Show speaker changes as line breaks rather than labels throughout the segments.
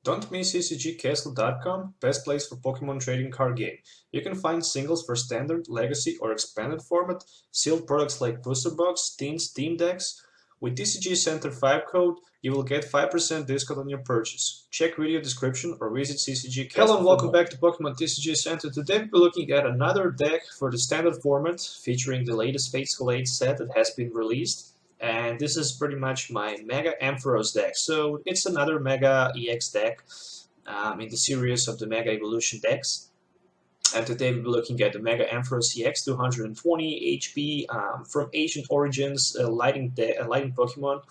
Don't miss CCGCastle.com, best place for Pokemon trading card game. You can find singles for standard, legacy or expanded format, sealed products like booster box, teams, team decks. With TCG Center 5 code, you will get 5% discount on your purchase. Check video description or visit CCGCastle. Hello and welcome back to Pokemon TCG Center. Today we're looking at another deck for the standard format featuring the latest Fateful 8 set that has been released. And this is pretty much my Mega Ampharos deck. So it's another Mega EX deck in the series of the Mega Evolution decks. And today we'll be looking at the Mega Ampharos-EX 220 HP from Ancient Origins, lighting Pokemon.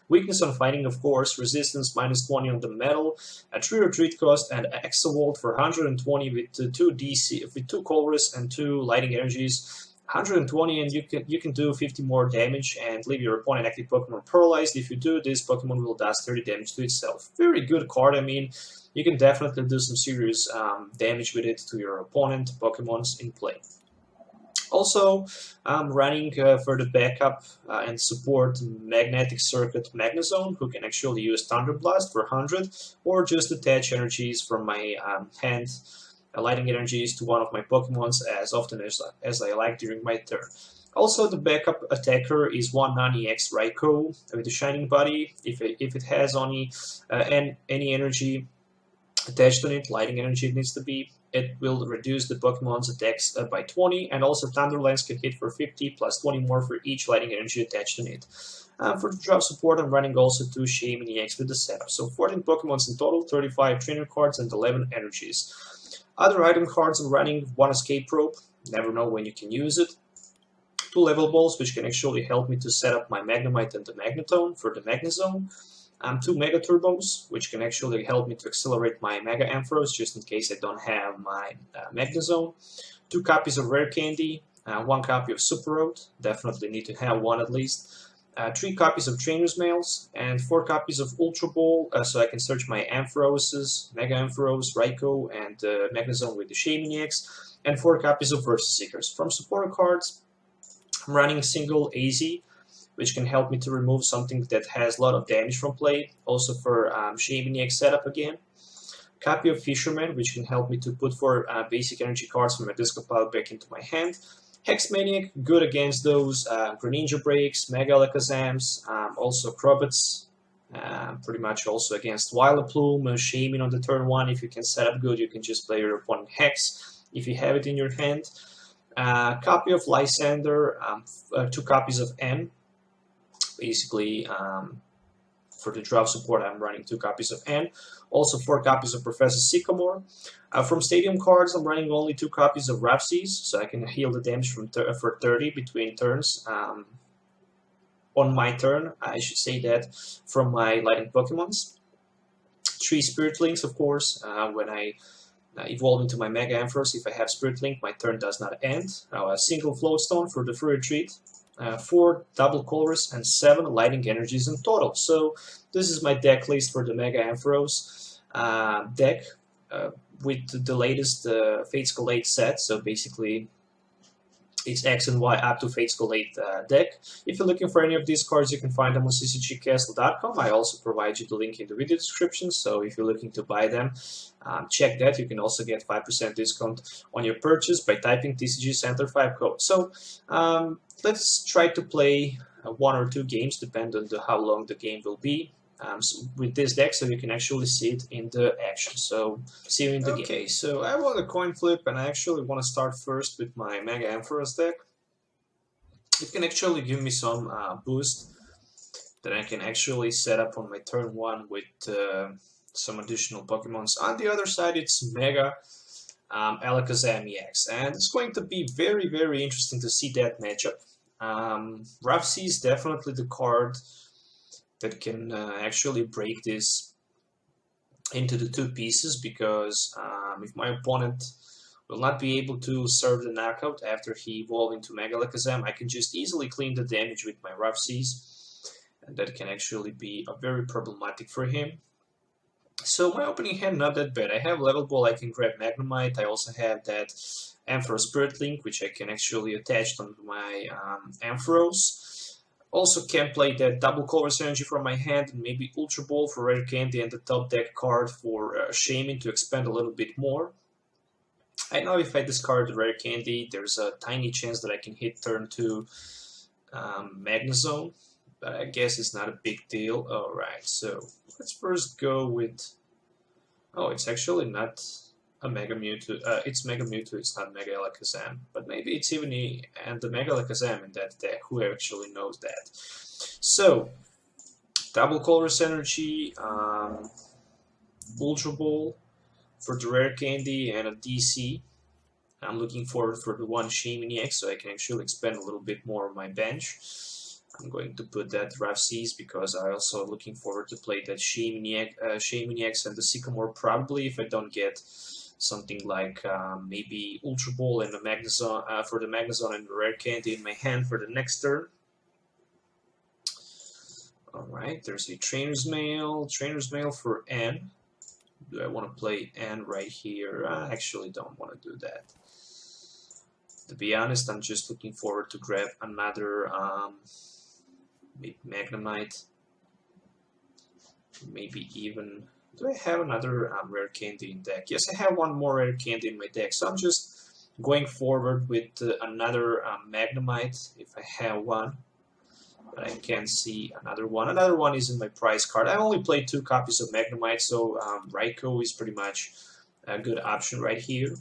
Weakness on fighting, of course, resistance -20 on the metal, a 3 retreat cost, and Exavolt for 120 with 2 DC, with 2 Colorless and 2 lighting energies. 120 and you can do 50 more damage and leave your opponent active Pokemon paralyzed. If you do, this Pokemon will do 30 damage to itself. Very good card. I mean, you can definitely do some serious damage with it to your opponent Pokemons in play. Also, I'm running for the backup and support Magnetic Circuit Magnezone, who can actually use Thunder Blast for 100, or just attach energies from my hand, lighting energies to one of my Pokemons as often as I like during my turn. Also, the backup attacker is 1/9EX Raikou with the Shining Body. If it has only any energy attached on it, lighting energy it needs to be, it will reduce the Pokemon's attacks by 20, and also Thunder Lance can hit for 50 plus 20 more for each lighting energy attached on it. For the drop support, I'm running also 2 Shaymin-EX with the setup. So 14 Pokemons in total, 35 trainer cards, and 11 energies. Other item cards I'm running: 1 Escape Rope, never know when you can use it. 2 Level Balls, which can actually help me to set up my Magnemite and the Magneton for the Magnezone. 2 Mega Turbos, which can actually help me to accelerate my Mega Ampharos, just in case I don't have my Magnezone. 2 copies of Rare Candy, 1 copy of Super Rod, definitely need to have one at least. 3 copies of Trainers Mails, and 4 copies of Ultra Ball, so I can search my Ampharoses, Mega Ampharos, Raikou, and Magnezone with the Shaymin-EX, and 4 copies of Versus Seekers. From supporter cards, I'm running single AZ, which can help me to remove something that has a lot of damage from play, also for Shaymin-EX setup again. Copy of Fisherman, which can help me to put 4 basic energy cards from my discard pile back into my hand. Hex Maniac, good against those Greninja Breaks, Mega Alakazams, also Crobots, pretty much also against Vileplume, Shaymin on the turn 1. If you can set up good, you can just play your opponent Hex if you have it in your hand. Copy of Lysandre, 2 copies of N. Basically, for the drop support, I'm running 2 copies of N. Also 4 copies of Professor Sycamore. From Stadium cards, I'm running only 2 copies of Rough Seas, so I can heal the damage for 30 between turns. On my turn, I should say that, from my Lighting Pokemons. 3 Spirit Links, of course, when I evolve into my Mega Ampharos. If I have Spirit Link, my turn does not end. A single Float Stone for the free retreat. 4 double Colorless, and 7 lighting energies in total. So this is my deck list for the Mega Ampharos deck with the latest Fateful 8 set. So basically it's X and Y up to Fateful 8 deck. If you're looking for any of these cards, you can find them on CCGCastle.com. I also provide you the link in the video description, so if you're looking to buy them, check that. You can also get 5% discount on your purchase by typing TCG Center 5 code. So let's try to play 1 or 2 games, depending on how long the game will be. With this deck, so you can actually see it in the action. So, see you in the game. Okay, so I want a coin flip, and I actually want to start first with my Mega Ampharos deck. It can actually give me some boost that I can actually set up on my turn 1 with some additional Pokemons. On the other side, it's Mega Alakazam-EX, and it's going to be very, very interesting to see that matchup. Rough Seas is definitely the card that can actually break this into the 2 pieces, because if my opponent will not be able to serve the knockout after he evolves into Mega Alakazam, I can just easily clean the damage with my Rough Seas, and that can actually be very problematic for him. So my opening hand, not that bad. I have Level Ball, I can grab Magnemite. I also have that Ampharos Spirit Link, which I can actually attach on my Ampharos. Also can play that double Colorless energy from my hand and maybe Ultra Ball for Rare Candy and the top deck card for Shaymin to expand a little bit more. I know if I discard the Rare Candy, there's a tiny chance that I can hit turn 2 Magnezone, but I guess it's not a big deal. Alright, so let's first go with... Oh, it's actually not a Mega Mewtwo. It's Mega Mewtwo, it's not Mega Alakazam. But maybe it's even and the Mega Alakazam in that deck. Who actually knows that? So, double Colorless energy, Ultra Ball for the Rare Candy, and a DC. I'm looking forward for the one Shaymin-EX so I can actually expand a little bit more on my bench. I'm going to put that Rough Seas because I also looking forward to play that Shaymin-EX and the Sycamore probably if I don't get something like maybe Ultra Ball and the Magnezone for the Magnezone and the Rare Candy in my hand for the next turn. Alright, there's a Trainers Mail for N. Do I want to play N right here? I actually don't want to do that. To be honest, I'm just looking forward to grab another maybe Magnemite. Maybe even... Do I have another Rare Candy in deck? Yes, I have one more Rare Candy in my deck. So I'm just going forward with another Magnemite, if I have one. But I can't see another one. Another one is in my prize card. I only played 2 copies of Magnemite, so Raikou is pretty much a good option right here.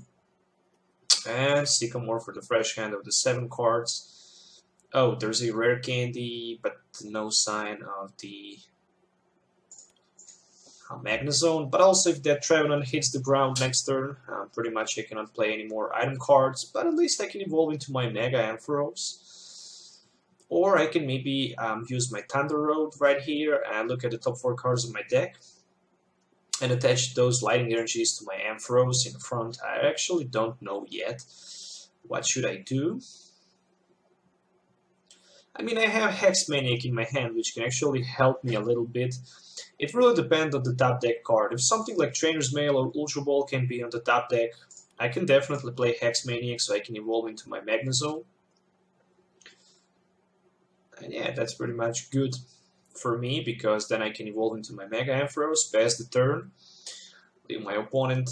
And Sycamore for the fresh hand of the 7 cards. Oh, there's a Rare Candy, but no sign of the Magnezone. But also if that Trevenant hits the ground next turn, pretty much I cannot play any more item cards. But at least I can evolve into my Mega Ampharos. Or I can maybe use my Thunder Road right here and look at the top 4 cards of my deck and attach those lightning energies to my Ampharos in front. I actually don't know yet. What should I do? I mean, I have Hex Maniac in my hand, which can actually help me a little bit. It really depends on the top deck card. If something like Trainers Mail or Ultra Ball can be on the top deck, I can definitely play Hex Maniac so I can evolve into my Magnezone. And yeah, that's pretty much good for me, because then I can evolve into my Mega Ampharos, pass the turn, leave my opponent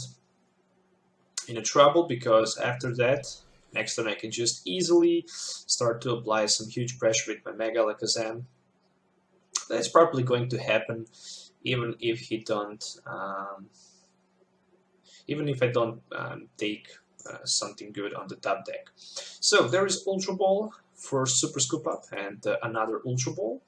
in a trouble, because after that, next turn I can just easily start to apply some huge pressure with my Mega Alakazam. That's probably going to happen, even if he don't, even if I don't take something good on the top deck. So there is Ultra Ball for Super Scoop Up and another Ultra Ball.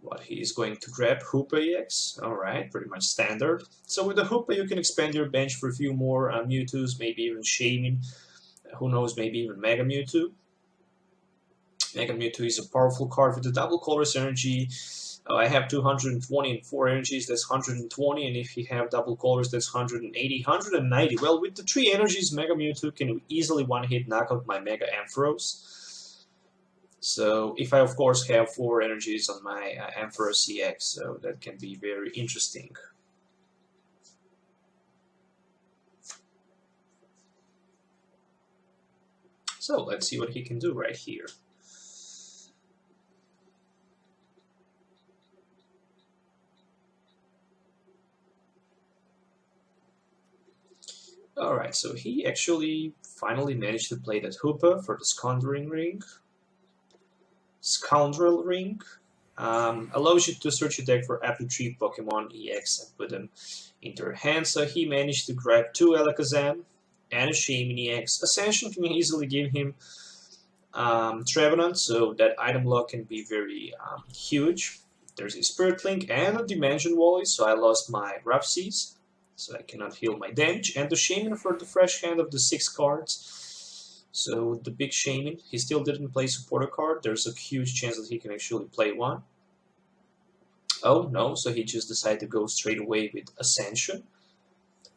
What he is going to grab, Hoopa-EX. Alright, pretty much standard. So with the Hoopa you can expand your bench for a few more Mewtwo's, maybe even Shaymin. Who knows, maybe even Mega Mewtwo. Mega Mewtwo is a powerful card with the double Colorless energy. I have 220 and 4 energies, that's 120, and if you have double Colorless, that's 180, 190. Well, with the 3 energies, Mega Mewtwo can easily one-hit knock out my Mega Ampharos. So, if I of course have 4 energies on my Ampharos-EX, so that can be very interesting. So, let's see what he can do right here. Alright, so he actually finally managed to play that Hoopa for the Scoundrel Ring. Allows you to search your deck for up to 3 Pokemon EX and put them into your hand. So he managed to grab 2 Alakazam and a Shaymin-EX. Ascension can easily give him Trevenant, so that item lock can be very huge. There's a Spirit Link and a Dimension Wally, so I lost my Rough Seas. So I cannot heal my damage, and the Shaymin for the fresh hand of the 6 cards. So the big Shaymin, he still didn't play supporter card. There's a huge chance that he can actually play one. Oh no, so he just decided to go straight away with Ascension.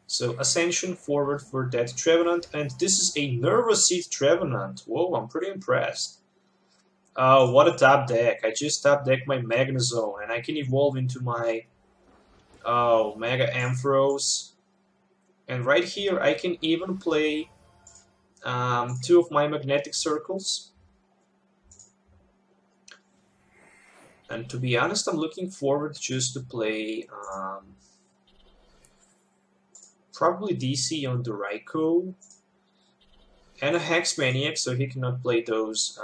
So Ascension forward for that Trevenant, and this is a Nervous Seed Trevenant. Whoa, I'm pretty impressed. Oh, what a top deck. I just top decked my Magnezone, and I can evolve into my Mega Ampharos. And right here I can even play 2 of my Magnetic Circles. And to be honest, I'm looking forward just to play probably DC on the Raikou and a Hex Maniac, so he cannot play those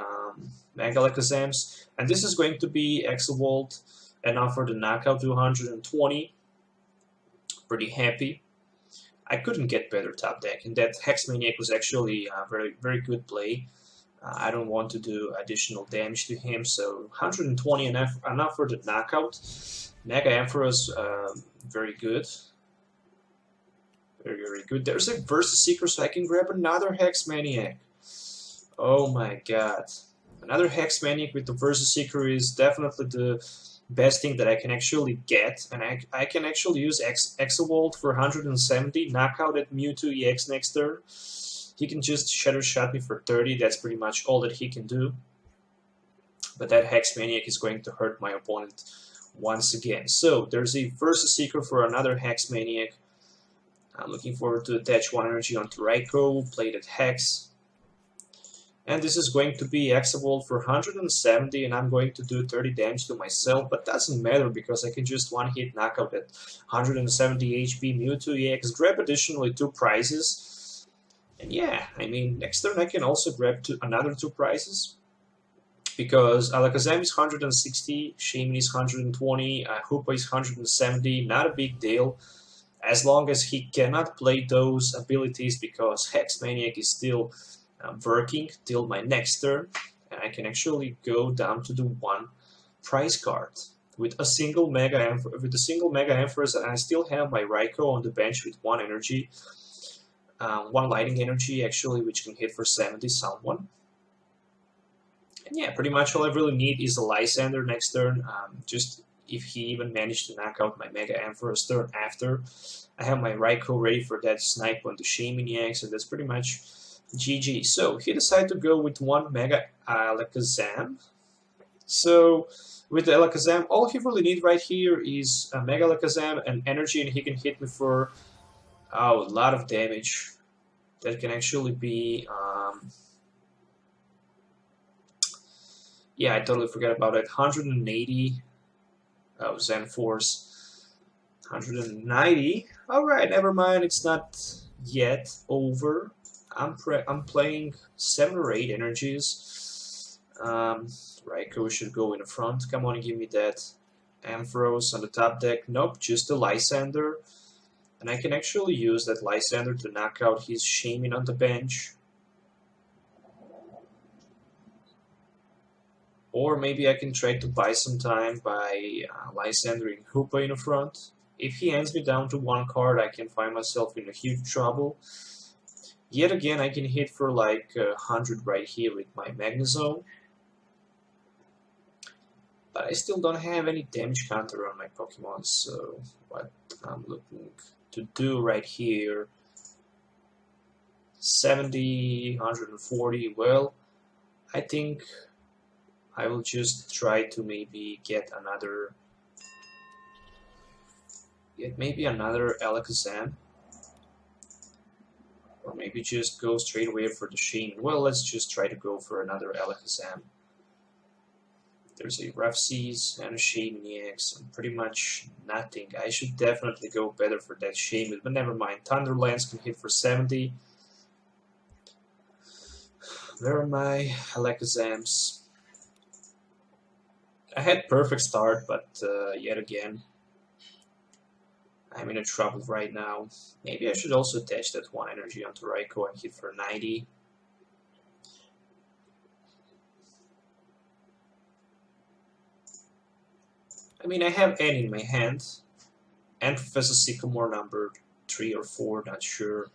Mega Alakazams. And this is going to be Exavolt, and now for the knockout 220. Pretty happy. I couldn't get better top deck, and that Hex Maniac was actually a very good play. I don't want to do additional damage to him, so 120 enough for the knockout. Mega Ampharos, very good. Very good. There's a Versus Seeker, so I can grab another Hex Maniac. Oh my god. Another Hex Maniac with the Versus Seeker is definitely the best thing that I can actually get. And I can actually use Exavolt for 170, knockout at Mewtwo EX next turn. He can just Shadow Shot me for 30, that's pretty much all that he can do. But that Hex Maniac is going to hurt my opponent once again. So there's a Versus Seeker for another Hex Maniac. I'm looking forward to attach 1 energy onto Raikou, play that Hex. And this is going to be Exavolt for 170, and I'm going to do 30 damage to myself, but doesn't matter because I can just one-hit knockout at 170 HP Mewtwo EX, grab additionally 2 prizes. And yeah, I mean, next turn I can also grab another 2 prizes. Because Alakazam is 160, Shaymin is 120, Hoopa is 170, not a big deal. As long as he cannot play those abilities, because Hex Maniac is still working till my next turn, and I can actually go down to the 1 prize card with a single Mega Ampharos, and I still have my Raikou on the bench with 1 energy. 1 lightning energy actually, which can hit for 70 someone. And yeah, pretty much all I really need is a Lysandre next turn. Just if he even managed to knock out my Mega Ampharos turn after. I have my Raikou ready for that snipe on the Shaymin-EX, and that's pretty much GG. So he decided to go with 1 Mega Alakazam. So with the Alakazam, all he really needs right here is a Mega Alakazam and energy, and he can hit me for a lot of damage. That can actually be... yeah, I totally forgot about it. 180. Oh, Zen Force. 190. Alright, never mind. It's not yet over. I'm playing 7 or 8 energies. Raikou should go in the front. Come on, give me that. Ampharos on the top deck. Nope, just a Lysandre. And I can actually use that Lysandre to knock out his Shaymin on the bench. Or maybe I can try to buy some time by Lysandre and Hoopa in the front. If he hands me down to 1 card, I can find myself in a huge trouble. Yet again, I can hit for like 100 right here with my Magnezone. But I still don't have any damage counter on my Pokemon, so what I'm looking to do right here, 70, 140, well, I think I will just try to maybe get maybe another Alakazam, or maybe just go straight away for the Shaymin. Well, let's just try to go for another Alakazam. There's a Rough Seas and a Shaymin-EX, and pretty much nothing. I should definitely go better for that Shaymin, but never mind. Thunderlance can hit for 70. Where are my Alakazams? I had perfect start, but yet again, I'm in a trouble right now. Maybe I should also attach that 1 energy onto Raikou and hit for 90. I mean, I have N in my hand, and Professor Sycamore number 3 or 4, not sure.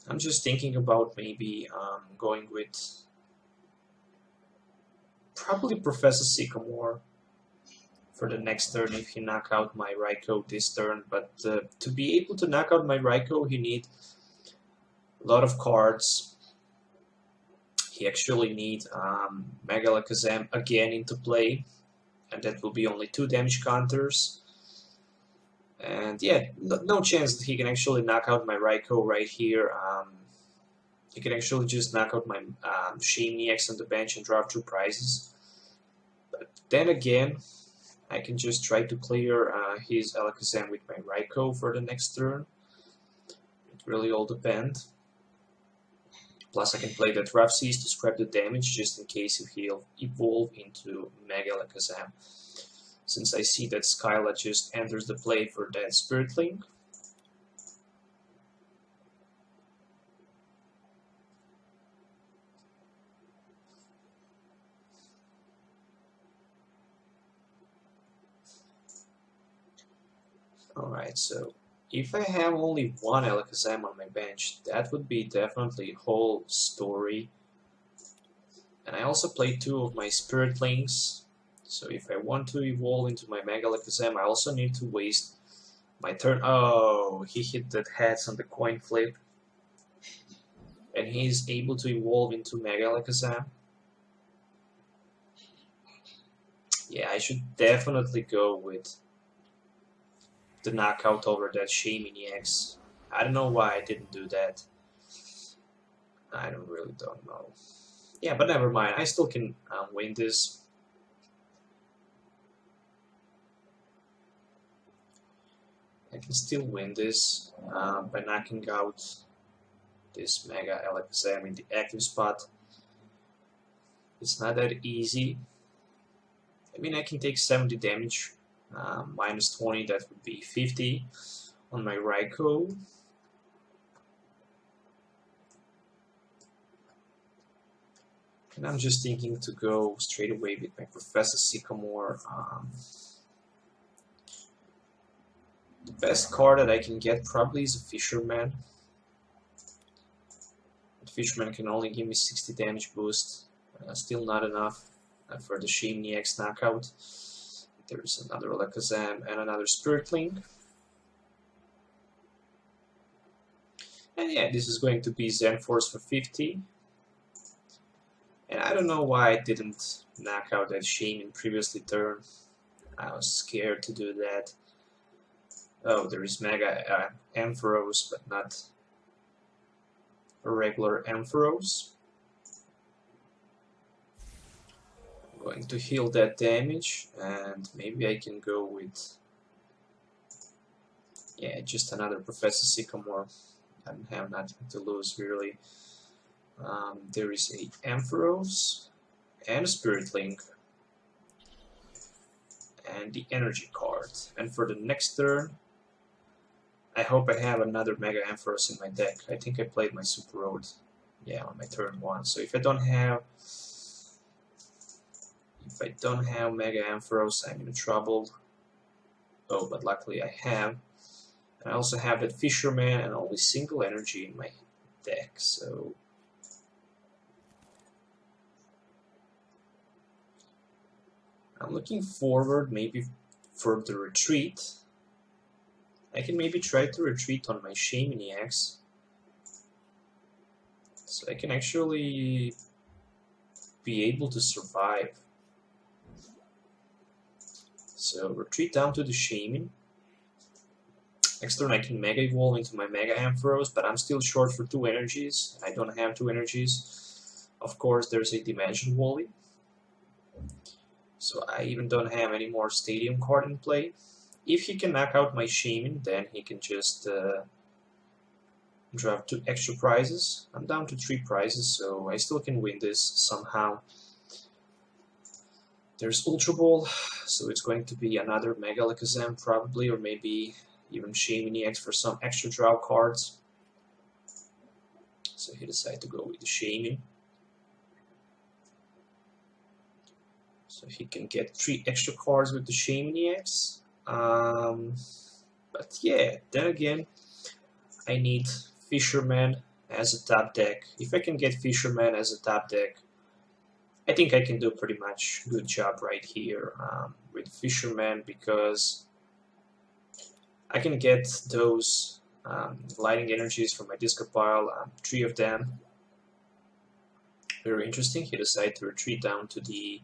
I'm just thinking about maybe going with probably Professor Sycamore for the next turn if he knock out my Raikou this turn. But to be able to knock out my Raikou, he need a lot of cards. He actually need Mega Alakazam again into play, and that will be only 2 damage counters. And yeah, no chance that he can actually knock out my Raikou right here. He can actually just knock out my Shaymin-EX on the bench and drop 2 prizes. But Then again, I can just try to clear his Alakazam with my Raikou for the next turn. It really all depends. Plus I can play that Rough Seas to scrap the damage just in case if he'll evolve into Mega Alakazam. Since I see that Skyla just enters the play for that Spirit Link. Alright, so if I have only one Alakazam on my bench, that would be definitely a whole story. And I also play 2 of my Spirit Links, so if I want to evolve into my Mega Alakazam, I also need to waste my turn. Oh, he hit that heads on the coin flip. And he's able to evolve into Mega Alakazam. Yeah, I should definitely go with the knockout over that Shaymin-EX. I don't know why I didn't do that. I really don't know. Yeah, but never mind. I still can win this. I can still win this by knocking out this Mega Alakazam in the active spot. It's not that easy. I mean, I can take 70 damage. Minus 20, that would be 50 on my Raikou. And I'm just thinking to go straight away with my Professor Sycamore. The best card that I can get probably is a Fisherman. But Fisherman can only give me 60 damage boost. Still not enough for the Shaymin-EX knockout. There's another Alakazam and another Spirit Link. And yeah, this is going to be Zen Force for 50. And I don't know why I didn't knock out that Shaymin previously turn. I was scared to do that. Oh, there is Mega Ampharos, but not a regular Ampharos. Going to heal that damage, and maybe I can go with, yeah, just another Professor Sycamore. I don't have nothing to lose really. There is a Ampharos and a Spirit Link and the energy card. And for the next turn, I hope I have another Mega Ampharos in my deck. I think I played my Super Rod, yeah, on my turn 1. So if I don't have Mega Ampharos, I'm in trouble. Oh, but luckily I have. And I also have that Fisherman and only single energy in my deck, so I'm looking forward maybe for the retreat. I can maybe try to retreat on my Shaymin-EX, so I can actually be able to survive. So retreat down to the Shaymin. Next turn I can Mega Evolve into my Mega Ampharos, but I'm still short for 2 energies. I don't have 2 energies. Of course, there's a Dimension Wally. So I even don't have any more Stadium card in play. If he can knock out my Shaymin, then he can just draft 2 extra prizes. I'm down to 3 prizes, so I still can win this somehow. There's Ultra Ball, so it's going to be another Mega Alakazam probably, or maybe even Shaymin-EX for some extra draw cards. So he decided to go with the Shaymin. So he can get 3 extra cards with the Shaymin-EX. But yeah, then again, I need Fisherman as a top deck. If I can get Fisherman as a top deck, I think I can do pretty much good job right here with Fisherman, because I can get those lighting energies from my discard pile, 3 of them. Very interesting. He decided to retreat down to the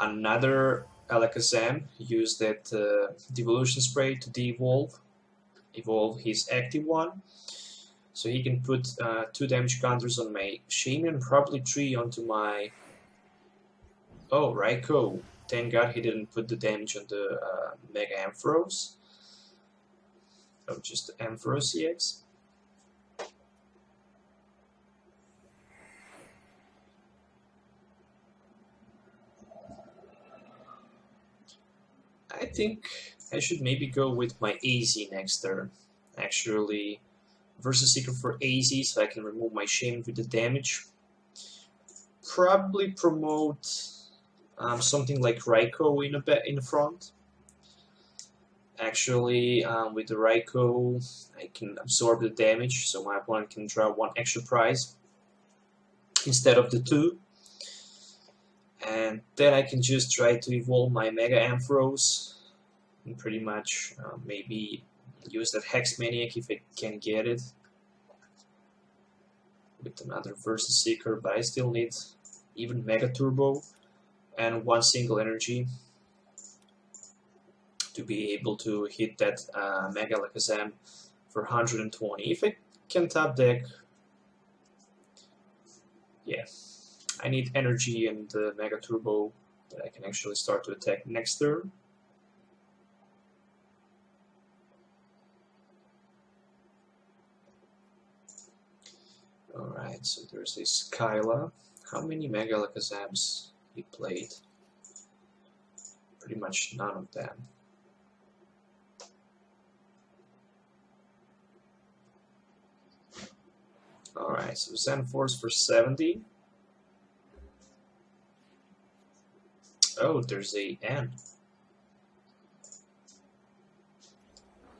another Alakazam, use that Devolution Spray to de-evolve, evolve his active one. So he can put 2 damage counters on my Shaymin, probably 3 onto my... Oh, Raikou. Thank God he didn't put the damage on the Mega Ampharos. Oh, just the Ampharos-EX. I think I should maybe go with my AZ next turn. Actually, versus Seeker for AZ, so I can remove my Shaymin with the damage. Probably promote something like Raikou in the front. Actually, with the Raikou, I can absorb the damage, so my opponent can draw 1 extra prize instead of the 2. And then I can just try to evolve my Mega Ampharos and pretty much maybe use that Hex Maniac if I can get it with another versus Seeker, but I still need even Mega Turbo and 1 single energy to be able to hit that Mega Alakazam for 120. If I can top deck, yeah, I need energy and Mega Turbo that I can actually start to attack next turn. Alright, so there's a Skyla. How many Mega Alakazams he played? Pretty much none of them. Alright, so Zen Force for 70. Oh, there's a N.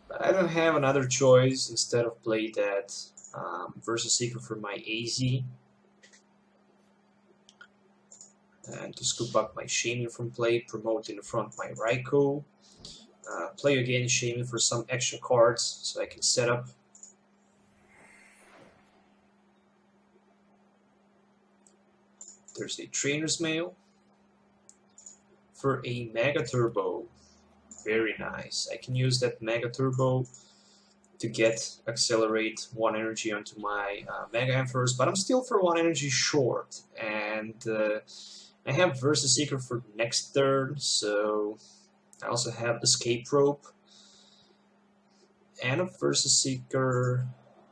But I don't have another choice instead of play that versus Seeker for my AZ. And to scoop up my Shaymin from play, promote in the front my Raikou. Play again Shaymin for some extra cards so I can set up. There's a Trainers Mail for a Mega Turbo. Very nice. I can use that Mega Turbo to accelerate 1 energy onto my Mega Ampharos, but I'm still for 1 energy short. And I have versus Seeker for next turn, so I also have Escape Rope and a versus Seeker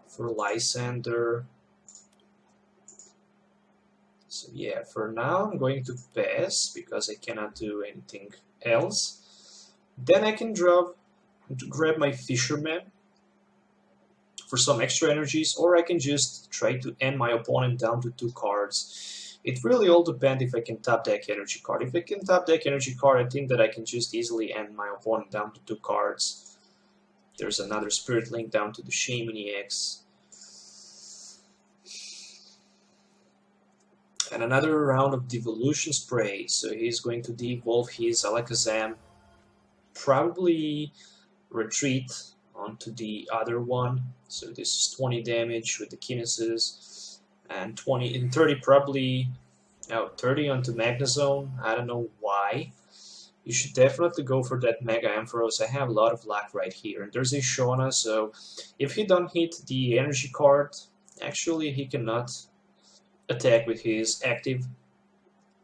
for Lysandre. So yeah, for now I'm going to pass because I cannot do anything else. Then I can grab my Fisherman for some extra energies, or I can just try to end my opponent down to 2 cards. It really all depends if I can top deck energy card. If I can top deck energy card, I think that I can just easily end my opponent down to 2 cards. There's another Spirit Link down to the Shaymin-EX. And another round of Devolution Spray, so he's going to de-evolve his Alakazam, probably retreat onto the other one, so this is 20 damage with the Kinesis, and 20 and 30 probably, no, 30 onto Magnezone. I don't know why. You should definitely go for that Mega Ampharos. I have a lot of luck right here, and there's a Shona, so if he don't hit the energy card, actually he cannot attack with his active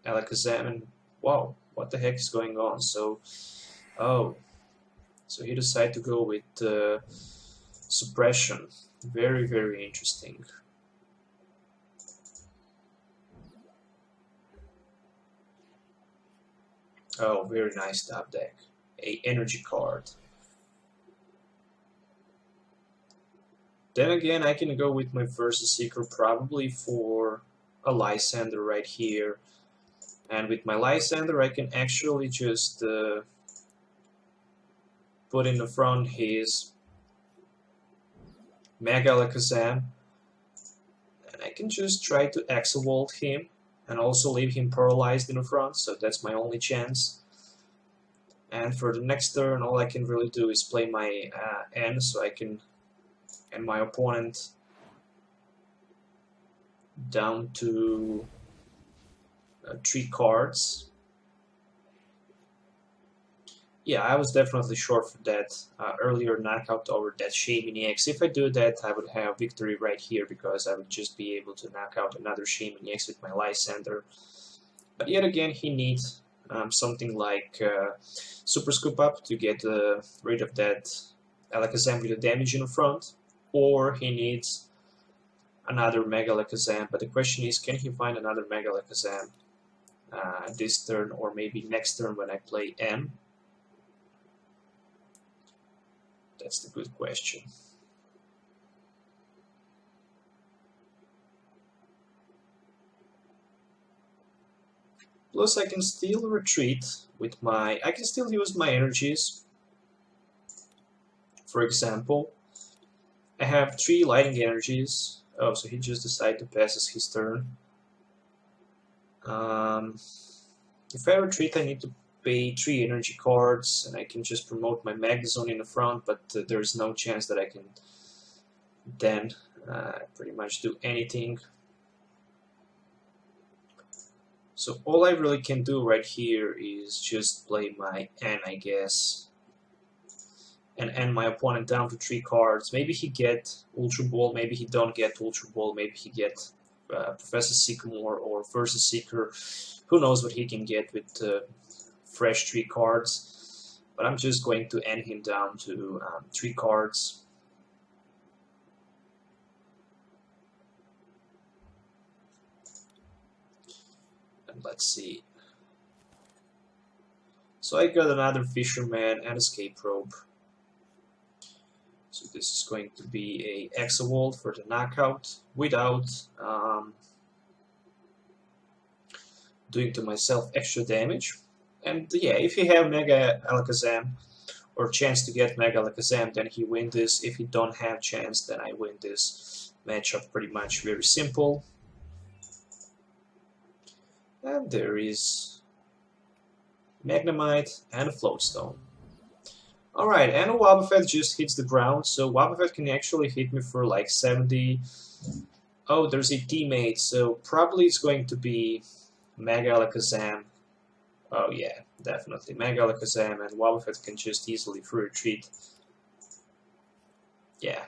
Alakazam, and wow, what the heck is going on? So, oh, so he decided to go with Suppression. Very, very interesting. Oh, very nice top deck. A energy card. Then again, I can go with my versus Seeker probably for a Lysandre right here. And with my Lysandre, I can actually just put in the front his Mega Alakazam. And I can just try to Exavolt him and also leave him paralyzed in the front, so that's my only chance. And for the next turn, all I can really do is play my N, so I can end my opponent down to 3 cards. Yeah, I was definitely short for that earlier knockout over that Shaymin-EX. If I do that, I would have victory right here because I would just be able to knock out another Shaymin-EX with my Lysandre. But yet again, he needs something like Super Scoop Up to get rid of that Alakazam with the damage in the front, or he needs another Mega Alakazam. But the question is, can he find another Mega Alakazam this turn, or maybe next turn when I play M? That's the good question. Plus I can still retreat with my... I can still use my energies. For example, I have 3 Lightning energies. Oh, so he just decided to pass us his turn. If I retreat, I need to pay 3 energy cards, and I can just promote my Magnezone in the front, but there's no chance that I can then pretty much do anything. So all I really can do right here is just play my N, I guess, and end my opponent down to 3 cards. Maybe he get Ultra Ball, maybe he don't get Ultra Ball, maybe he get Professor Sycamore or versus Seeker. Who knows what he can get with fresh 3 cards. But I'm just going to end him down to 3 cards. Let's see. So I got another Fisherman and Escape Rope. So this is going to be a Exavolt for the knockout without doing to myself extra damage. And yeah, if you have Mega Alakazam or chance to get Mega Alakazam, then he win this. If you don't have chance, then I win this matchup. Pretty much very simple. And there is Magnemite and a Float Stone. Alright, and a Wobbuffet just hits the ground, so Wobbuffet can actually hit me for like 70. Oh, there's a teammate, so probably it's going to be Mega Alakazam. Oh yeah, definitely Mega Alakazam, and Wobbuffet can just easily free retreat. Yeah,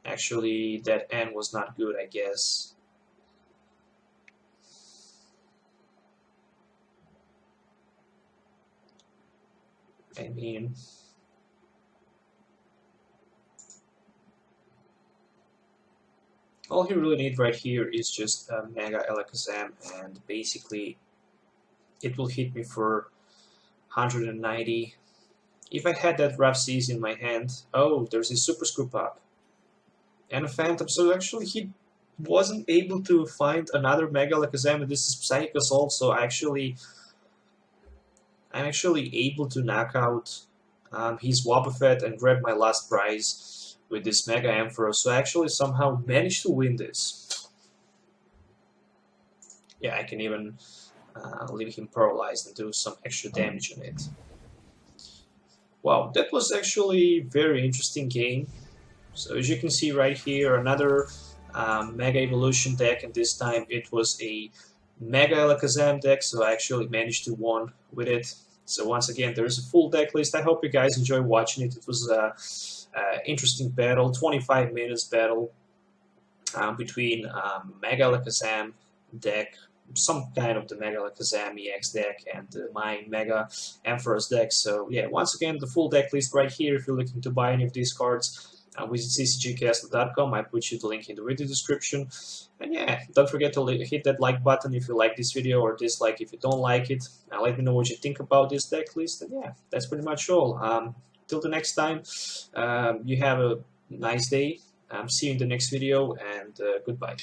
actually that N was not good, I guess. I mean, all he really needs right here is just a Mega Alakazam, and basically it will hit me for 190. If I had that Rough Seas in my hand, oh, there's a Super Scoop Up and a Phantom, so actually he wasn't able to find another Mega Alakazam, and this is CCGCastle, so I'm actually able to knock out his Wobbuffet and grab my last prize with this Mega Ampharos, so I actually somehow managed to win this. Yeah, I can even leave him paralyzed and do some extra damage on it. Wow, that was actually a very interesting game. So as you can see right here, another Mega Evolution deck, and this time it was a Mega Alakazam deck, so I actually managed to win with it. So once again, there is a full deck list. I hope you guys enjoy watching it. It was a interesting battle, 25 minutes battle between Mega Alakazam deck, some kind of the Mega Alakazam EX deck, and my Mega Ampharos deck. So yeah, once again, the full deck list right here. If you're looking to buy any of these cards, visit CCGCastle.com. I put you the link in the video description. And yeah, don't forget to hit that like button if you like this video, or dislike if you don't like it. Let me know what you think about this deck list. And yeah, that's pretty much all. Till the next time, you have a nice day. See you in the next video, and goodbye.